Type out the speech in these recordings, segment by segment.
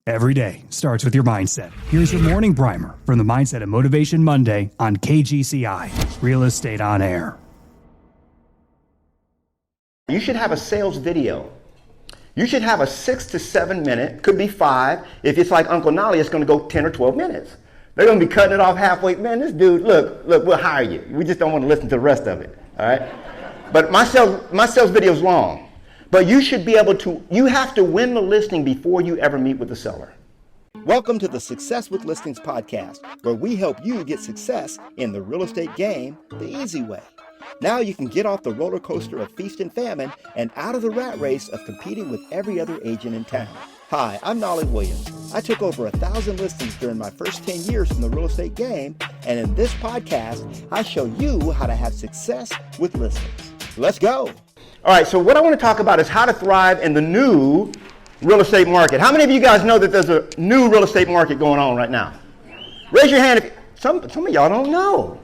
Every day starts with your mindset. Here's your morning primer from the Mindset and Motivation Monday on KGCI, Real Estate on Air. You should have a sales video. You should have a 6 to 7 minute, could be 5. If it's like Uncle Nolly, it's going to go 10 or 12 minutes. They're going to be cutting it off halfway. Man, this dude, look, we'll hire you. We just don't want to listen to the rest of it, all right? But my sales video is long. But you should be able to, you have to win the listing before you ever meet with the seller. Welcome to the Success with Listings podcast, where we help you get success in the real estate game the easy way. Now you can get off the roller coaster of feast and famine and out of the rat race of competing with every other agent in town. Hi, I'm Nolly Williams. I took over 1,000 listings during my first 10 years in the real estate game, and in this podcast, I show you how to have success with listings. Let's go. All right, so what I want to talk about is how to thrive in the new real estate market. How many of you guys know that there's a new real estate market going on right now? Raise your hand if some of y'all don't know.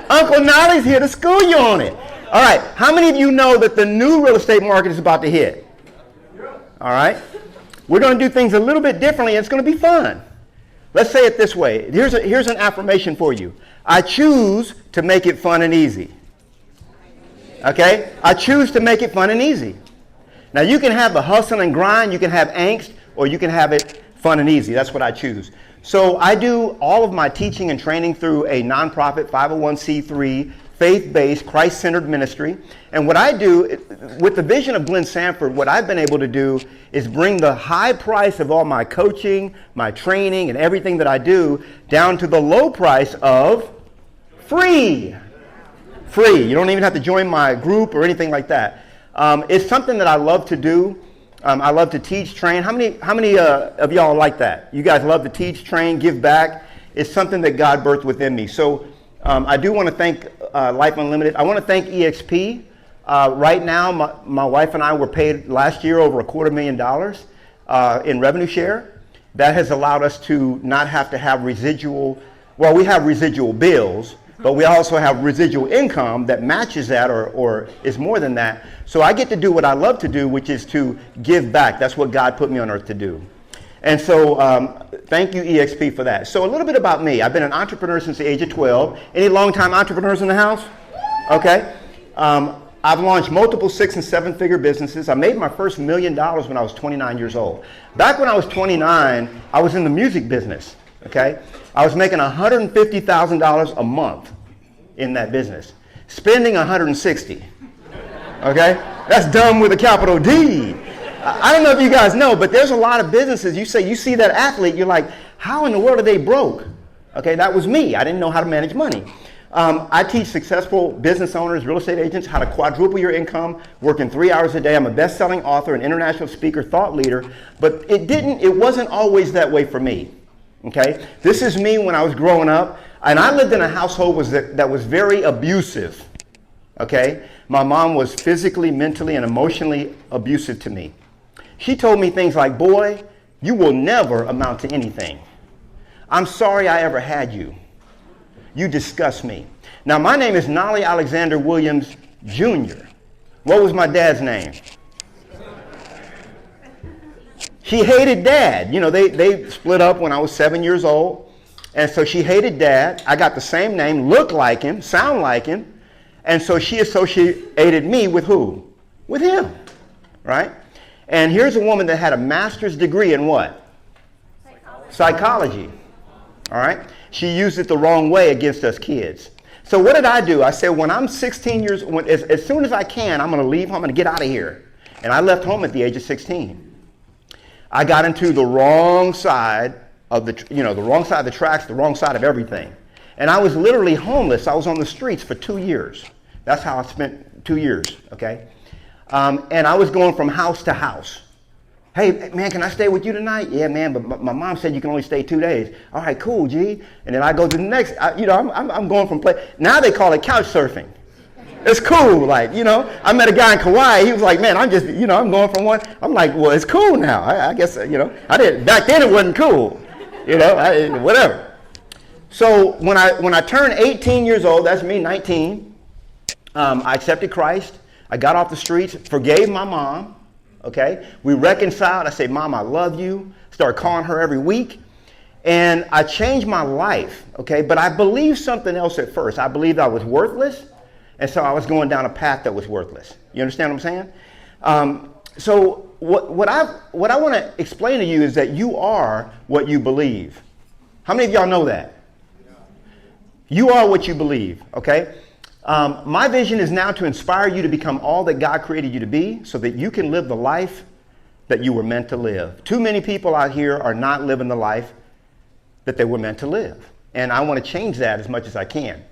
Uncle Nolly's here to school you on it. All right, how many of you know that the new real estate market is about to hit? All right, we're going to do things a little bit differently, and it's going to be fun. Let's say it this way. Here's an affirmation for you. I choose to make it fun and easy. Okay? I choose to make it fun and easy. Now, you can have the hustle and grind, you can have angst, or you can have it fun and easy. That's what I choose. So I do all of my teaching and training through a nonprofit 501c3 faith-based Christ-centered ministry. And what I do with the vision of Glenn Sanford, what I've been able to do is bring the high price of all my coaching, my training, and everything that I do down to the low price of free. Free. You don't even have to join my group or anything like that. It's something that I love to do. I love to teach, train. How many of y'all like that? You guys love to teach, train, give back. It's something that God birthed within me. So I do want to thank Life Unlimited. I want to thank EXP. Right now, my wife and I were paid last year over $250,000 in revenue share. That has allowed us to not have to have residual. Well, we have residual bills, but we also have residual income that matches that or is more than that. So I get to do what I love to do, which is to give back. That's what God put me on earth to do. And so thank you, EXP, for that. So a little bit about me. I've been an entrepreneur since the age of 12. Any long-time entrepreneurs in the house? Okay. I've launched multiple 6- and 7-figure businesses. I made my first $1 million when I was 29 years old. Back when I was 29, I was in the music business. Okay, I was making $150,000 a month in that business, spending $160,000. Okay, that's dumb with a capital D. I don't know if you guys know, but there's a lot of businesses. You see that athlete, you're like, how in the world are they broke? Okay, that was me. I didn't know how to manage money. I teach successful business owners, real estate agents, how to quadruple your income, working 3 hours a day. I'm a best-selling author, an international speaker, thought leader, but it wasn't always that way for me. Okay, this is me when I was growing up, and I lived in a household that was very abusive. Okay, my mom was physically, mentally, and emotionally abusive to me. She told me things like, boy, you will never amount to anything. I'm sorry I ever had you. You disgust me. Now, my name is Nolly Alexander Williams, Jr. What was my dad's name? She hated Dad. You know, they split up when I was 7 years old. And so she hated Dad. I got the same name, look like him, sound like him. And so she associated me with who? With him, right? And here's a woman that had a master's degree in what? Psychology. All right? She used it the wrong way against us kids. So what did I do? I said, when I'm 16 years, as soon as I can, I'm going to leave home, I'm going to get out of here. And I left home at the age of 16. I got into the wrong side of the wrong side of the tracks, the wrong side of everything. And I was literally homeless. I was on the streets for 2 years. That's how I spent 2 years, okay? And I was going from house to house. Hey, man, can I stay with you tonight? Yeah, man, but my mom said you can only stay 2 days. All right, cool, G. And then I go to the next, I'm going from place. Now they call it couch surfing. It's cool, like, I met a guy in Kauai. He was like, man, I'm just, I'm going from one. I'm like, well, it's cool now. I guess, I didn't, back then it wasn't cool, whatever. So when I turned 18 years old, that's me, 19, I accepted Christ. I got off the streets, forgave my mom, okay? We reconciled. I said, Mom, I love you. Started calling her every week. And I changed my life, okay? But I believed something else at first. I believed I was worthless, and so I was going down a path that was worthless. You understand what I'm saying? So what I want to explain to you is that you are what you believe. How many of y'all know that? You are what you believe, okay? My vision is now to inspire you to become all that God created you to be so that you can live the life that you were meant to live. Too many people out here are not living the life that they were meant to live. And I want to change that as much as I can.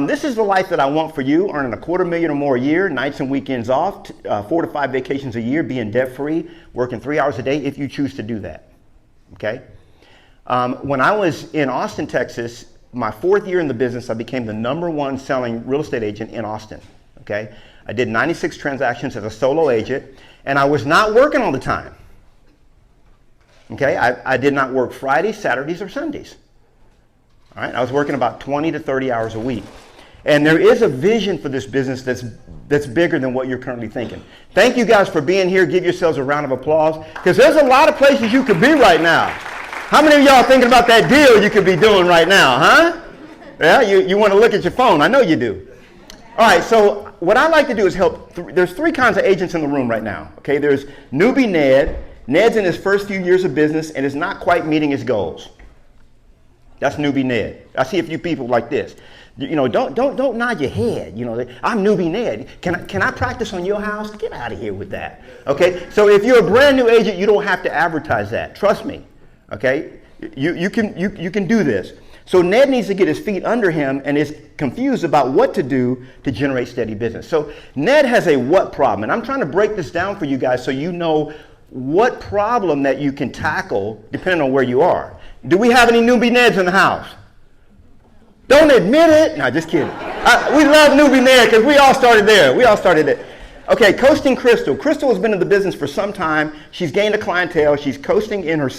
This is the life that I want for you, earning $250,000 or more a year, nights and weekends off, 4 to 5 vacations a year, being debt-free, working 3 hours a day if you choose to do that, okay? When I was in Austin, Texas, my 4th year in the business, I became the #1 selling real estate agent in Austin, okay? I did 96 transactions as a solo agent, and I was not working all the time. Okay, I did not work Fridays, Saturdays, or Sundays. All right, I was working about 20 to 30 hours a week. And there is a vision for this business that's bigger than what you're currently thinking. Thank you guys for being here. Give yourselves a round of applause, because there's a lot of places you could be right now. How many of y'all thinking about that deal you could be doing right now, huh? Yeah, you want to look at your phone. I know you do. All right, so what I like to do is help. There's 3 kinds of agents in the room right now. Okay, there's newbie Ned. Ned's in his first few years of business and is not quite meeting his goals. That's newbie Ned. I see a few people like this. You know, don't nod your head. You know, I'm newbie Ned. Can I practice on your house? Get out of here with that. Okay. So if you're a brand new agent, you don't have to advertise that. Trust me. Okay. You can do this. So Ned needs to get his feet under him and is confused about what to do to generate steady business. So Ned has a what problem, and I'm trying to break this down for you guys so you know what problem that you can tackle depending on where you are. Do we have any newbie Neds in the house? Don't admit it. No, just kidding. We love newbie Ned because we all started there. Okay, coasting Crystal. Crystal has been in the business for some time. She's gained a clientele. She's coasting in her,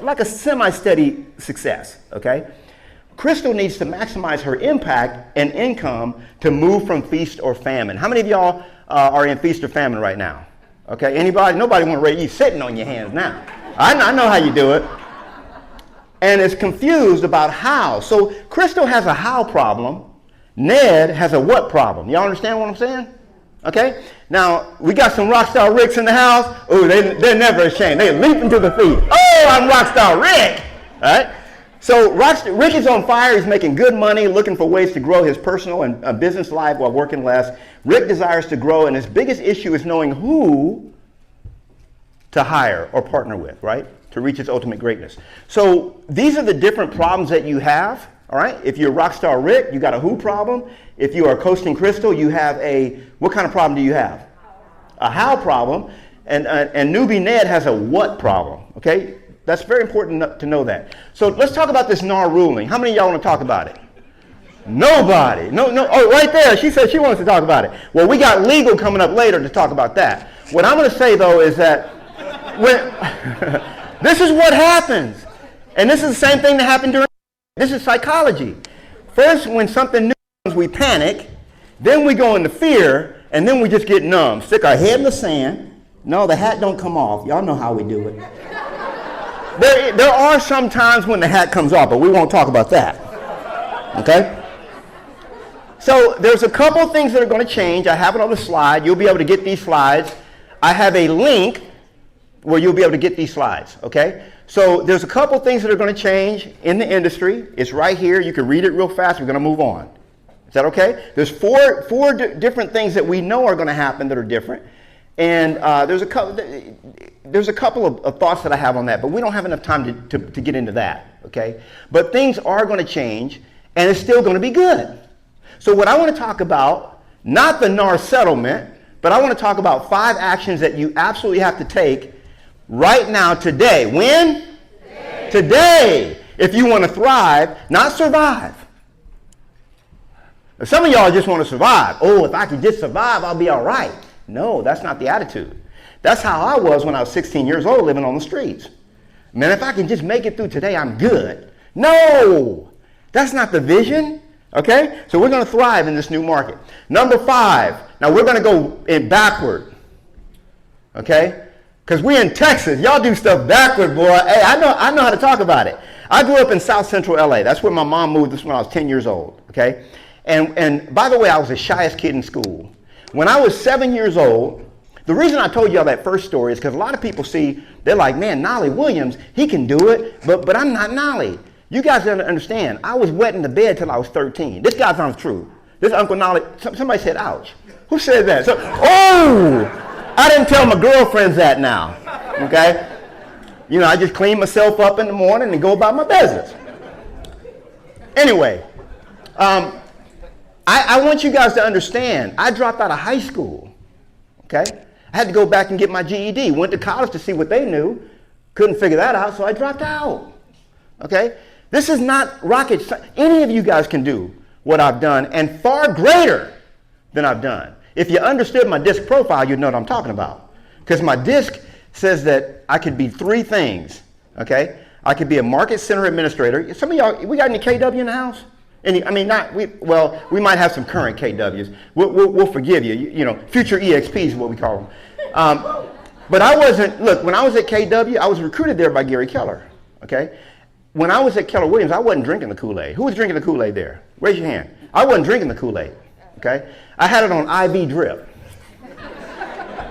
like a semi-steady success, okay? Crystal needs to maximize her impact and income to move from feast or famine. How many of y'all are in feast or famine right now? Okay, anybody? Nobody want to raise you sitting on your hands now. I know how you do it. And is confused about how. So Crystal has a how problem. Ned has a what problem. Y'all understand what I'm saying? Okay? Now, we got some Rockstar Ricks in the house. Oh, they're never ashamed. They leap into the feet. Oh, I'm Rockstar Rick. All right? So Rick is on fire. He's making good money, looking for ways to grow his personal and business life while working less. Rick desires to grow, and his biggest issue is knowing who to hire or partner with, right, to reach his ultimate greatness. So these are the different problems that you have, all right? If you're Rockstar Rick, you got a who problem. If you are Coasting Crystal, you have a, what kind of problem do you have? A how problem. And newbie Ned has a what problem, okay? That's very important to know that. So let's talk about this NAR ruling. How many of y'all want to talk about it? Nobody. No. Oh, right there. She said she wants to talk about it. Well, we got legal coming up later to talk about that. What I'm going to say, though, is that when this is what happens. And this is the same thing that happened during, this is psychology. First, when something new comes, we panic. Then we go into fear. And then we just get numb. Stick our head in the sand. No, the hat don't come off. Y'all know how we do it. There are some times when the hat comes off, but we won't talk about that. Okay? So there's a couple things that are going to change. I have it on the slide. You'll be able to get these slides. I have a link where you'll be able to get these slides. Okay? So there's a couple things that are going to change in the industry. It's right here. You can read it real fast. We're going to move on. Is that okay? There's four different things that we know are going to happen that are different. And there's a couple of thoughts that I have on that, but we don't have enough time to get into that, okay? But things are going to change, and it's still going to be good. So what I want to talk about, not the NAR settlement, but I want to talk about 5 actions that you absolutely have to take right now, today. When? Today. If you want to thrive, not survive. Some of y'all just want to survive. Oh, if I can just survive, I'll be all right. No, that's not the attitude. That's how I was when I was 16 years old living on the streets. Man, if I can just make it through today, I'm good. No, that's not the vision. Okay? So we're going to thrive in this new market. Number 5. Now we're going to go in backward. Okay? Because we in Texas. Y'all do stuff backward, boy. Hey, I know how to talk about it. I grew up in South Central LA. That's where my mom moved us when I was 10 years old, okay? And by the way, I was the shyest kid in school. When I was 7 years old, the reason I told y'all that first story is because a lot of people see, they're like, man, Nolly Williams, he can do it, but I'm not Nolly. You guys don't understand. I was wet in the bed till I was 13. This guy sounds true. This Uncle Nolly, somebody said, ouch. Who said that? So, I didn't tell my girlfriends that now, okay? You know, I just clean myself up in the morning and go about my business. Anyway, I want you guys to understand, I dropped out of high school, okay? I had to go back and get my GED. Went to college to see what they knew. Couldn't figure that out, so I dropped out, okay? This is not rocket science. Any of you guys can do what I've done and far greater than I've done. If you understood my DISC profile, you'd know what I'm talking about. Because my DISC says that I could be three things, okay? I could be a market center administrator. Some of y'all, we got any KW in the house? We might have some current KWs. We'll forgive you. You know, future EXPs is what we call them. But I wasn't, look, when I was at KW, I was recruited there by Gary Keller, okay? When I was at Keller Williams, I wasn't drinking the Kool-Aid. Who was drinking the Kool-Aid there? Raise your hand. I wasn't drinking the Kool-Aid, okay? I had it on IV drip,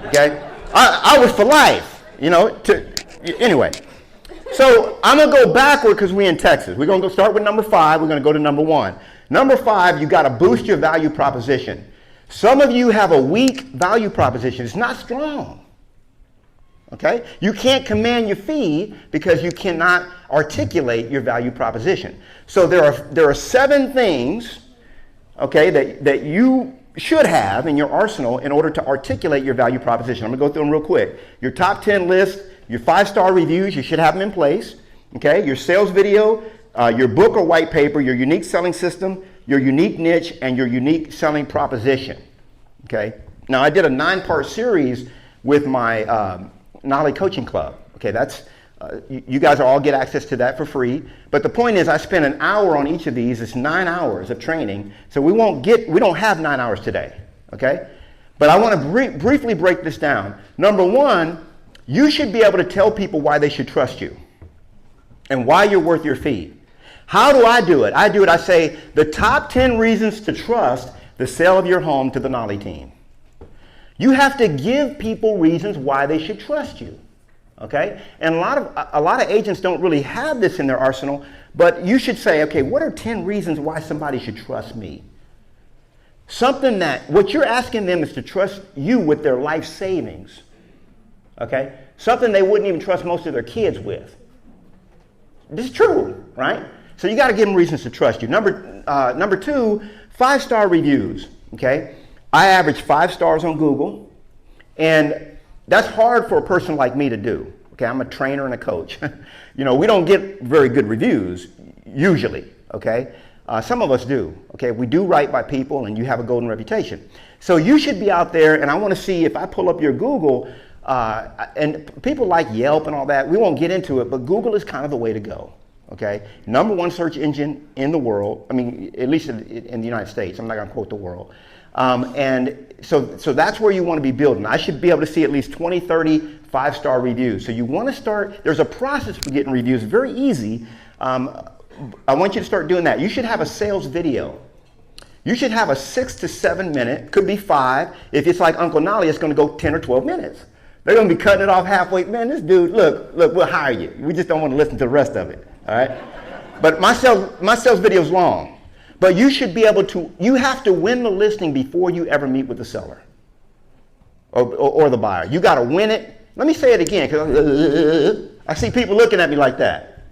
okay? I was for life, you know, anyway. So I'm going to go backward because we're in Texas. We're going to go start with number 5. We're going to go to number 1. Number 5, you got to boost your value proposition. Some of you have a weak value proposition. It's not strong, okay? You can't command your fee because you cannot articulate your value proposition. So there are 7 things, okay, that you should have in your arsenal in order to articulate your value proposition. I'm going to go through them real quick. Your top 10 list, your 5-star reviews, you should have them in place, okay? Your sales video, your book or white paper, your unique selling system, your unique niche, and your unique selling proposition, okay? Now, I did a 9-part series with my Nolly Coaching Club, okay? That's you guys all get access to that for free. But the point is, I spent an hour on each of these. It's 9 hours of training. So we don't have 9 hours today, okay? But I want to briefly break this down. Number 1, you should be able to tell people why they should trust you and why you're worth your fee. How do? I say the top 10 reasons to trust the sale of your home to the Nolly team. You have to give people reasons why they should trust you. Okay? And a lot of agents don't really have this in their arsenal, but you should say, okay, what are 10 reasons why somebody should trust me? Something that, what you're asking them is to trust you with their life savings. Okay? Something they wouldn't even trust most of their kids with. This is true, right? So you got to give them reasons to trust you. Number 2, 5-star reviews. Okay? I average 5 stars on Google, and that's hard for a person like me to do. Okay, I'm a trainer and a coach. You know, we don't get very good reviews usually. Okay, some of us do. Okay, we do right by people, and you have a golden reputation. So you should be out there, and I want to see if I pull up your Google, and people like Yelp and all that. We won't get into it, but Google is kind of the way to go. Okay, number 1 search engine in the world. I mean, at least in the United States. I'm not going to quote the world. And so that's where you want to be building. I should be able to see at least 20, 30 5-star reviews. So you want to start, there's a process for getting reviews, very easy. I want you to start doing that. You should have a sales video. You should have a 6 to 7 minute, could be 5. If it's like Uncle Nolly, it's going to go 10 or 12 minutes. They're going to be cutting it off halfway. Man, this dude, look, we'll hire you. We just don't want to listen to the rest of it, all right? But my sales video is long. But you should be able to, you have to win the listing before you ever meet with the seller or the buyer. You got to win it. Let me say it again, because I see people looking at me like that.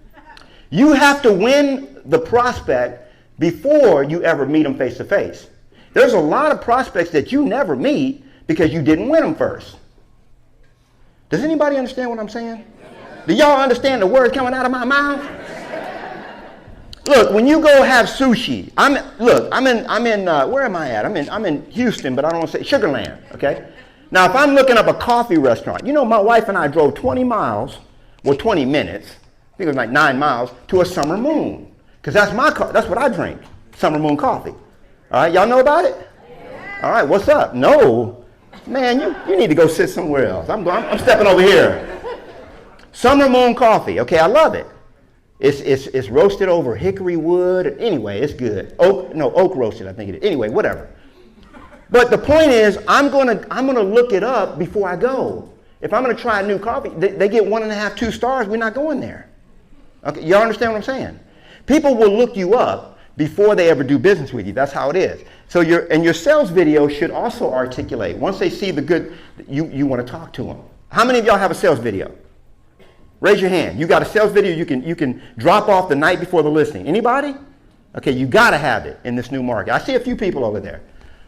You have to win the prospect before you ever meet them face to face. There's a lot of prospects that you never meet because you didn't win them first. Does anybody understand what I'm saying? Do y'all understand the words coming out of my mouth? Look, when you go have sushi, I'm in where am I at? I'm in Houston, but I don't want to say Sugarland, okay? Now, if I'm looking up a coffee restaurant, you know, my wife and I drove 20 miles, well, 20 minutes, I think it was like 9 miles, to a Summer Moon, because that's what I drink, Summer Moon coffee. All right, y'all know about it? All right, what's up? No. Man, you need to go sit somewhere else. I'm stepping over here. Summer Moon coffee. Okay, I love it. It's roasted over hickory wood. Anyway, it's good. Oak roasted, I think it is. Anyway, whatever. But the point is, I'm gonna look it up before I go. If I'm gonna try a new coffee, they get 1.5, 2 stars. We're not going there. Okay, y'all understand what I'm saying? People will look you up before they ever do business with you. That's how it is. So your sales video should also articulate. Once they see the good, you want to talk to them. How many of y'all have a sales video? Raise your hand. You got a sales video you can drop off the night before the listing. Anybody? Okay, you got to have it in this new market. I see a few people over there.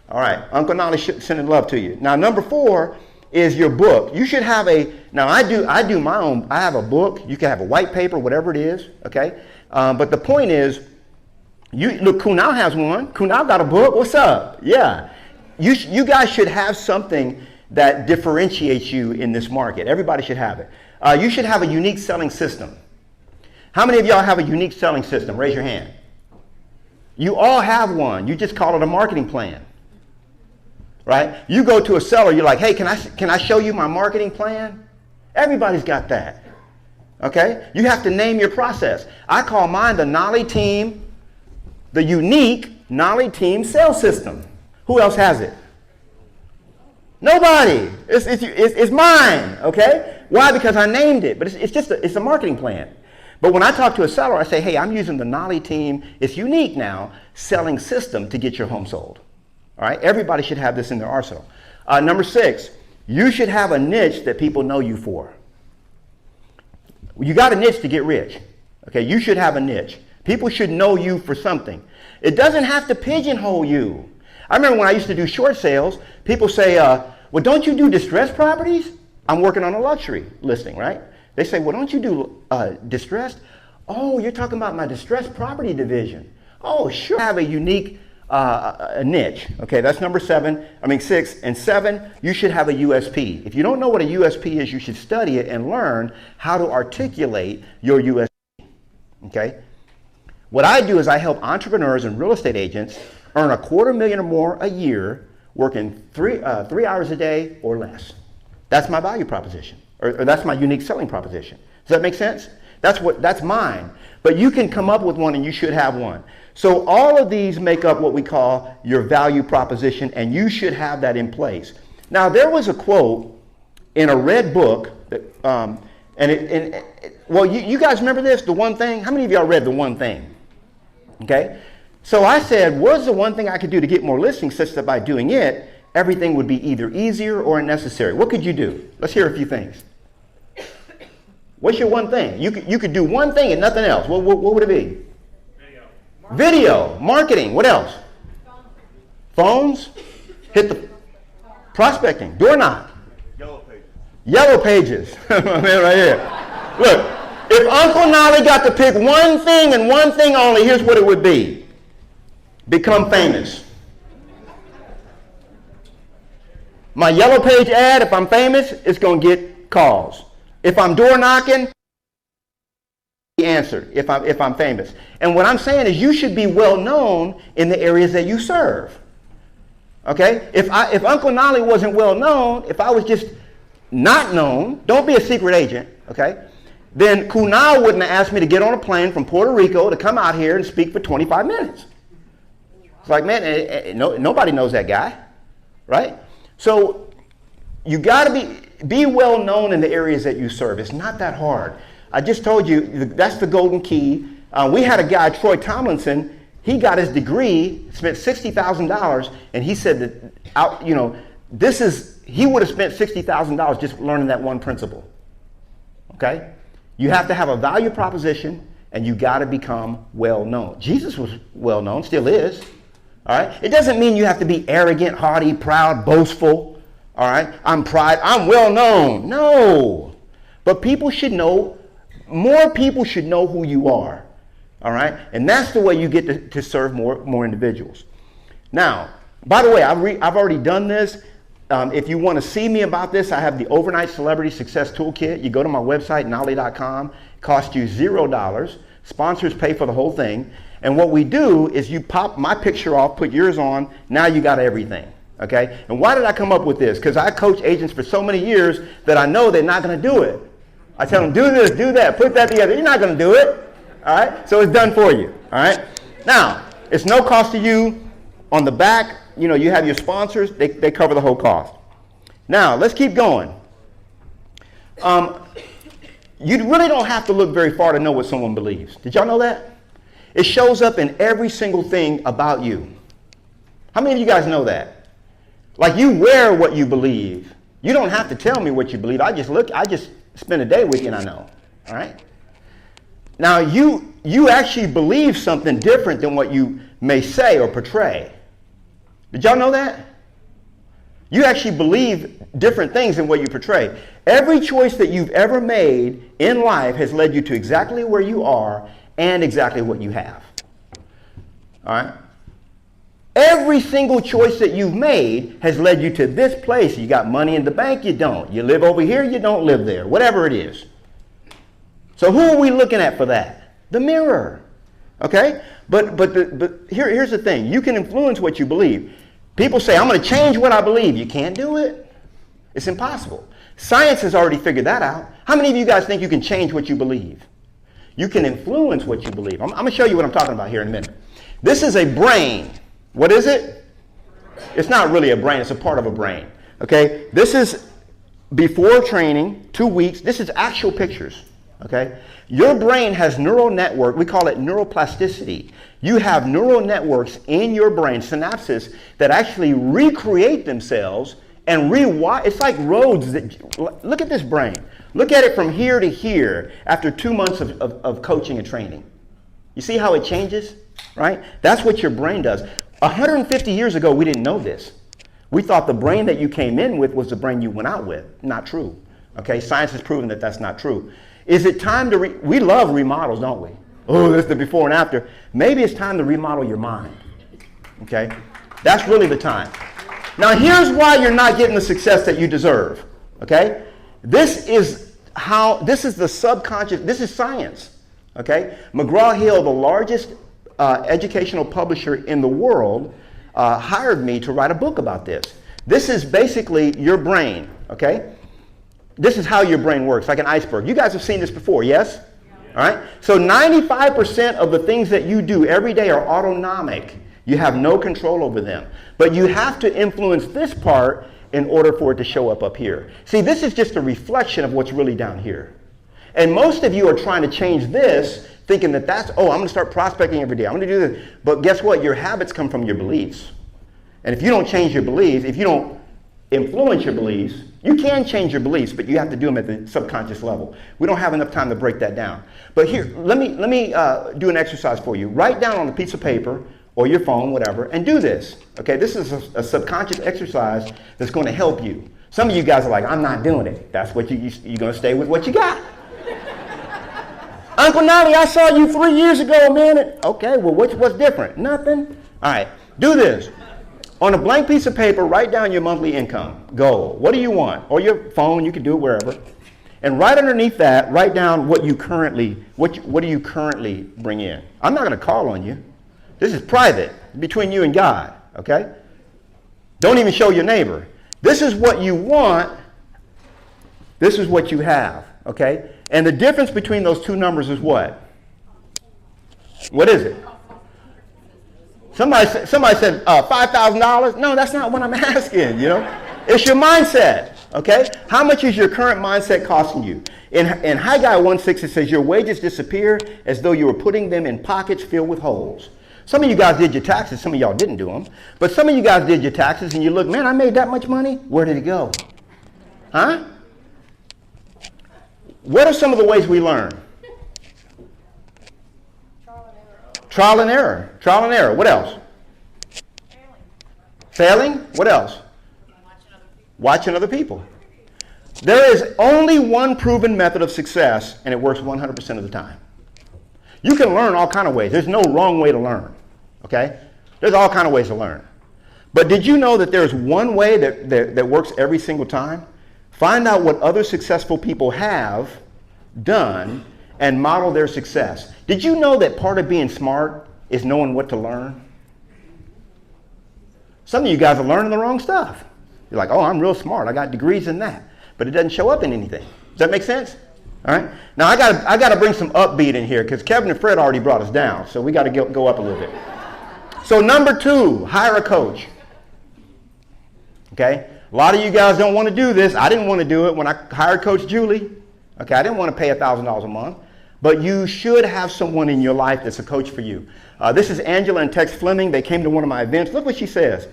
All right, Uncle Nolly sending love to you. Now, number 4 is your book. You should have now I do my own, I have a book. You can have a white paper, whatever it is, okay? But the point is, look, Kunal has one. Kunal got a book. What's up? Yeah. You guys should have something that differentiates you in this market. Everybody should have it. You should have a unique selling system. How many of y'all have a unique selling system? Raise your hand. You all have one. You just call it a marketing plan. Right? You go to a seller, you're like, hey, can I show you my marketing plan? Everybody's got that. Okay? You have to name your process. I call mine the Nolly Team, the unique Nolly Team sales system. Who else has it? Nobody. It's mine. Okay? Why? Because I named it. But it's a marketing plan. But when I talk to a seller, I say, hey, I'm using the Nolly Team, it's unique now, selling system to get your home sold. All right? Everybody should have this in their arsenal. Number 6, you should have a niche that people know you for. You got a niche to get rich. Okay? You should have a niche. People should know you for something. It doesn't have to pigeonhole you. I remember when I used to do short sales, people say, well, don't you do distressed properties? I'm working on a luxury listing, right? They say, well, don't you do distressed? Oh, you're talking about my distressed property division. Oh, sure. I have a unique a niche. Okay, that's number 6. And 7, you should have a USP. If you don't know what a USP is, you should study it and learn how to articulate your USP. Okay? What I do is I help entrepreneurs and real estate agents earn $250,000 or more a year, working 3 hours a day or less. That's my value proposition, or that's my unique selling proposition. Does that make sense? That's mine. But you can come up with one, and you should have one. So all of these make up what we call your value proposition, and you should have that in place. Now, there was a quote in a red book that, you guys remember this, The One Thing? How many of y'all read The One Thing? Okay. So I said, what's the one thing I could do to get more listings such that by doing it, everything would be either easier or unnecessary? What could you do? Let's hear a few things. What's your one thing? You could do one thing and nothing else. What would it be? Video. Marketing. What else? Phones. Hit the prospecting. Door knock. Yellow pages. Man, right here. Look, if Uncle Nolly got to pick one thing and one thing only, here's what it would be. Become famous. My yellow page ad, if I'm famous, it's going to get calls. If I'm door knocking, the answer if I'm famous. And what I'm saying is you should be well known in the areas that you serve. Okay? If Uncle Nolly wasn't well known, if I was just not known, don't be a secret agent, okay? Then Kunal wouldn't have asked me to get on a plane from Puerto Rico to come out here and speak for 25 minutes. It's like, man, nobody knows that guy, right? So you got to be well known in the areas that you serve. It's not that hard. I just told you that's the golden key. We had a guy, Troy Tomlinson. He got his degree, spent $60,000, and he said that he would have spent $60,000 just learning that one principle. Okay, you have to have a value proposition, and you got to become well known. Jesus was well known, still is. All right, it doesn't mean you have to be arrogant, haughty, proud, boastful. All right, I'm well known. No, but people should know. More people should know who you are. All right, and that's the way you get to serve more individuals. Now, by the way, I've already done this. If you want to see me about this, I have the Overnight Celebrity Success Toolkit. You go to my website, nolly.com. It costs you $0. Sponsors pay for the whole thing. And what we do is you pop my picture off, put yours on. Now you got everything. Okay? And why did I come up with this? Because I coach agents for so many years that I know they're not going to do it. I tell them, do this, do that, put that together. You're not going to do it. All right? So it's done for you. All right? Now, it's no cost to you. On the back, you know, you have your sponsors. They cover the whole cost. Now, let's keep going. You really don't have to look very far to know what someone believes. Did y'all know that? It shows up in every single thing about you. How many of you guys know that? Like, you wear what you believe. You don't have to tell me what you believe. I just spend a day with you and I know. All right? Now, you actually believe something different than what you may say or portray. Did y'all know that? You actually believe different things than what you portray. Every choice that you've ever made in life has led you to exactly where you are and exactly what you have. All right? Every single choice that you've made has led you to this place. You got money in the bank, you don't. You live over here, you don't live there. Whatever it is. So who are we looking at for that? The mirror. Okay? But here's the thing. You can influence what you believe. People say, I'm going to change what I believe. You can't do it. It's impossible. Science has already figured that out. How many of you guys think you can change what you believe? You can influence what you believe. I'm going to show you what I'm talking about here in a minute. This is a brain. What is it? It's not really a brain. It's a part of a brain. Okay? This is before training, 2 weeks. This is actual pictures. Okay? Your brain has neural network. We call it neuroplasticity. You have neural networks in your brain, synapses, that actually recreate themselves and rewire. It's like roads. Look at this brain. Look at it from here to here after 2 months of coaching and training. You see how it changes? Right? That's what your brain does. 150 years ago, we didn't know this. We thought the brain that you came in with was the brain you went out with. Not true. Okay? Science has proven that that's not true. Is it time to we love remodels, don't we? Oh, this is the before and after. Maybe it's time to remodel your mind. Okay? That's really the time. Now, here's why you're not getting the success that you deserve. Okay? This is the subconscious, this is science. Okay? McGraw-Hill, the largest educational publisher in the world, hired me to write a book about this. This is basically your brain. Okay? This is how your brain works, like an iceberg. You guys have seen this before, yes? All right? So 95% of the things that you do every day are autonomic. You have no control over them. But you have to influence this part in order for it to show up here. See, this is just a reflection of what's really down here. And most of you are trying to change this, thinking that I'm going to start prospecting every day. I'm going to do this. But guess what? Your habits come from your beliefs. And if you don't change your beliefs, if you don't influence your beliefs, you can change your beliefs, but you have to do them at the subconscious level. We don't have enough time to break that down. But here, let me do an exercise for you. Write down on a piece of paper or your phone, whatever, and do this. Okay, this is a subconscious exercise that's going to help you. Some of you guys are like, I'm not doing it. That's what you're going to stay with what you got. Uncle Nolly, I saw you 3 years ago, man. Okay, well, what's different? Nothing. All right, do this. On a blank piece of paper, write down your monthly income goal. What do you want? Or your phone, you can do it wherever. And right underneath that, write down what do you currently bring in. I'm not going to call on you. This is private, between you and God, okay? Don't even show your neighbor. This is what you want. This is what you have, okay? And the difference between those two numbers is what? What is it? Somebody said $5,000. No, that's not what I'm asking, you know. It's your mindset, okay? How much is your current mindset costing you? In Haggai 1:6, it says your wages disappear as though you were putting them in pockets filled with holes. Some of you guys did your taxes. Some of y'all didn't do them. But some of you guys did your taxes and you look, man, I made that much money. Where did it go? Huh? What are some of the ways we learn? Trial and error. Trial and error. What else? Failing. What else? Watching other people. There is only one proven method of success, and it works 100% of the time. You can learn all kinds of ways. There's no wrong way to learn. Okay? There's all kinds of ways to learn. But did you know that there's one way that works every single time? Find out what other successful people have done and model their success. Did you know that part of being smart is knowing what to learn? Some of you guys are learning the wrong stuff. You're like, oh, I'm real smart. I got degrees in that. But it doesn't show up in anything. Does that make sense? All right. Now, I gotta bring some upbeat in here because Kevin and Fred already brought us down. So we got to go up a little bit. So number 2, hire a coach. Okay. A lot of you guys don't want to do this. I didn't want to do it when I hired Coach Julie. Okay. I didn't want to pay $1,000 a month. But you should have someone in your life that's a coach for you. This is Angela and Tex Fleming. They came to one of my events. Look what she says.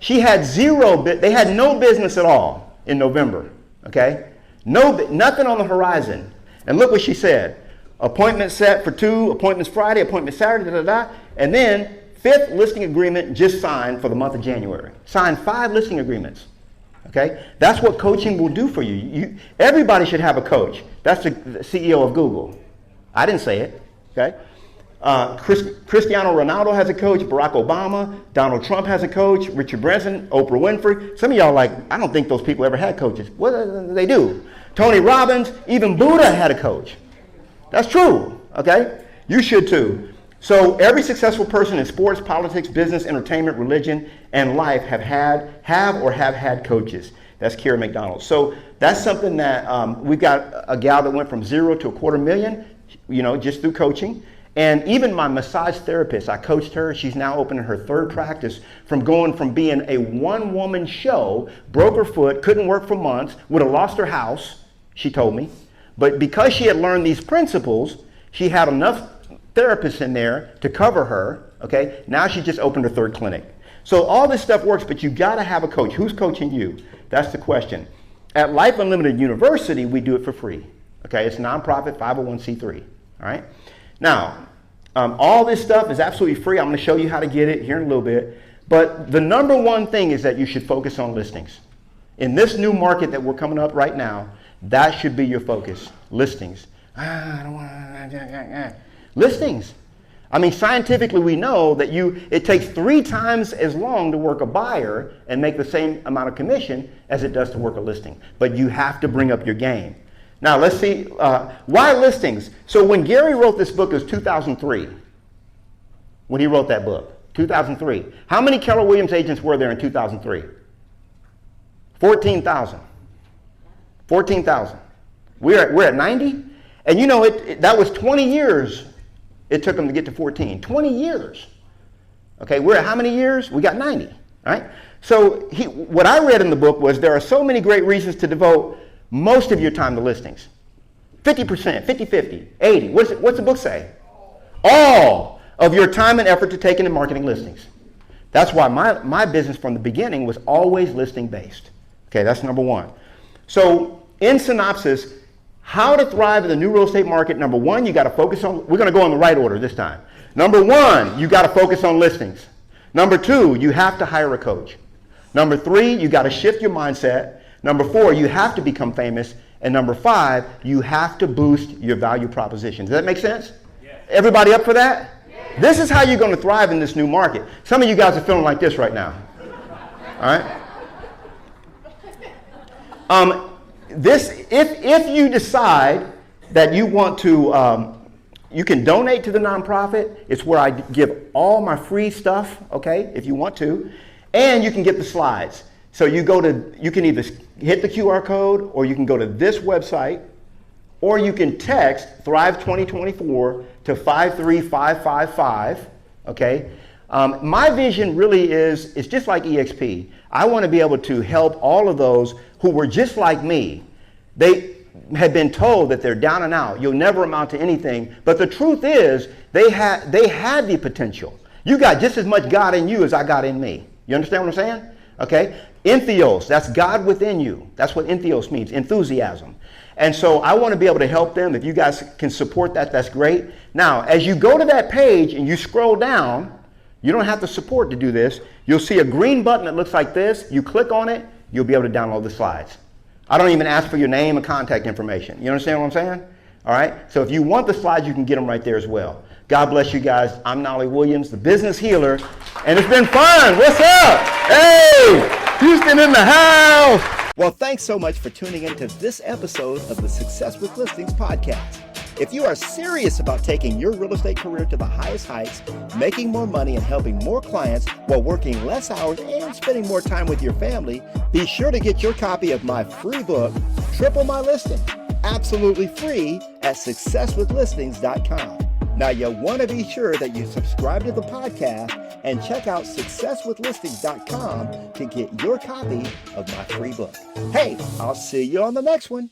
They had no business at all in November. Okay. Nothing on the horizon. And look what she said. Appointment set for 2, appointments Friday, appointment Saturday, and then 5th listing agreement just signed for the month of January. Signed 5 listing agreements. Okay? That's what coaching will do for you. Everybody should have a coach. That's the CEO of Google. I didn't say it. Okay? Cristiano Ronaldo has a coach, Barack Obama, Donald Trump has a coach, Richard Branson, Oprah Winfrey. Some of y'all like, I don't think those people ever had coaches. Well, they do. Tony Robbins, even Buddha had a coach. That's true, okay? You should too. So every successful person in sports, politics, business, entertainment, religion, and life have had coaches. That's Kira McDonald. So that's something that we've got a gal that went from 0 to $250,000, just through coaching. And even my massage therapist, I coached her. She's now opening her 3rd practice from being a one-woman show, broke her foot, couldn't work for months, would have lost her house, she told me. But because she had learned these principles, she had enough therapists in there to cover her, okay? Now she just opened her 3rd clinic. So all this stuff works, but you gotta have a coach. Who's coaching you? That's the question. At Life Unlimited University, we do it for free, okay? It's nonprofit, 501c3, all right? Now, all this stuff is absolutely free. I'm gonna show you how to get it here in a little bit. But the number one thing is that you should focus on listings. In this new market that we're coming up right now, that should be your focus. Listings. Listings. I mean, scientifically we know that it takes 3 times as long to work a buyer and make the same amount of commission as it does to work a listing. But you have to bring up your game. Now let's see, why listings? So when Gary wrote this book, it was 2003. When he wrote that book, 2003. How many Keller Williams agents were there in 2003? 14,000. 14,000. We're at 90? And that was 20 years it took them to get to 14. 20 years. Okay, we're at how many years? We got 90, right? So what I read in the book was there are so many great reasons to devote most of your time to listings. 50%, 50-50, 80. What's the book say? All of your time and effort to take into marketing listings. That's why my business from the beginning was always listing based. Okay, that's number 1. So in synopsis, how to thrive in the new real estate market. Number 1, you got to focus on, we're going to go in the right order this time. Number 1, you got to focus on listings. Number 2, you have to hire a coach. Number 3, you got to shift your mindset. Number 4, you have to become famous. And number 5, you have to boost your value proposition. Does that make sense? Yes. Everybody up for that? Yes. This is how you're going to thrive in this new market. Some of you guys are feeling like this right now. All right? If you decide that you want to, you can donate to the nonprofit. It's where I give all my free stuff, okay, if you want to. And you can get the slides. So you can either hit the QR code, or you can go to this website, or you can text Thrive 2024 to 53555, okay? My vision really is, it's just like EXP. I want to be able to help all of those who were just like me. They had been told that they're down and out. You'll never amount to anything. But the truth is, they had the potential. You got just as much God in you as I got in me. You understand what I'm saying? Okay? Entheos, that's God within you. That's what entheos means, enthusiasm. And so I want to be able to help them. If you guys can support that, that's great. Now, as you go to that page and you scroll down, you don't have to support to do this. You'll see a green button that looks like this. You click on it, you'll be able to download the slides. I don't even ask for your name and contact information. You understand what I'm saying? All right? So if you want the slides, you can get them right there as well. God bless you guys. I'm Nolly Williams, the business healer, and it's been fun. What's up? Hey, Houston in the house. Well, thanks so much for tuning in to this episode of the Success with Listings podcast. If you are serious about taking your real estate career to the highest heights, making more money and helping more clients while working less hours and spending more time with your family, be sure to get your copy of my free book, Triple My Listing, absolutely free at successwithlistings.com. Now you want to be sure that you subscribe to the podcast and check out successwithlistings.com to get your copy of my free book. Hey, I'll see you on the next one.